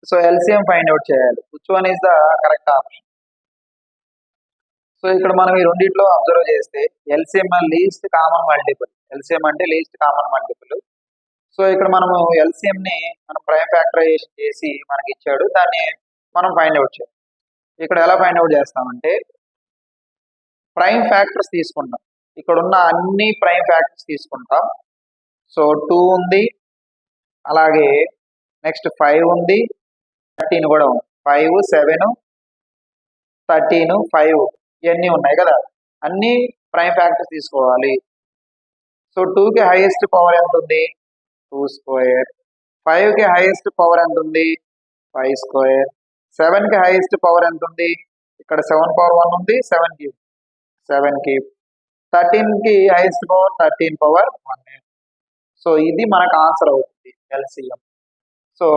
So LCM find out చేయాలి. Which one is the correct option? So ఇక్కడ మనం ఈ రెండిట్లో అబ్జర్వ్ చేస్తే LCM least common multiple. LCM అంటే లీస్ట్ కామన్ మల్టిపుల్. సో ఇక్కడ మనము ఎల్సిఎం ని మనం ప్రైమ్ ఫ్యాక్టరైజేషన్ చేసి మనకి ఇచ్చాడు, దాన్ని మనం ఫైండ్ అవుట్ చేయాలి. ఇక్కడ ఎలా ఫైండ్ అవుట్ చేస్తామంటే ప్రైమ్ ఫ్యాక్టర్స్ తీసుకుంటాం. ఇక్కడ ఉన్న అన్ని ప్రైమ్ ఫ్యాక్టర్స్ తీసుకుంటాం. సో 2 ఉంది, అలాగే నెక్స్ట్ 5 ఉంది, 13 కూడా ఉంది. 5, 7, 13, 5 ఇవన్నీ ఉన్నాయి కదా, అన్ని ప్రైమ్ ఫ్యాక్టర్స్ తీసుకోవాలి. సో 2కి హైయెస్ట్ పవర్ ఎంత ఉంది? 2 స్క్వేర్. 5కి హైయెస్ట్ పవర్ ఎంత ఉంది? 5 స్క్వేర్. 7కి హైయెస్ట్ పవర్ ఎంత ఉంది? ఇక్కడ 7 పవర్ 1 ఉంది, 7కి 13కి హైయెస్ట్ పవర్ 13 పవర్ 1. సో ఇది మనకు ఆన్సర్ అవుతుంది ఎల్సిఎం. సో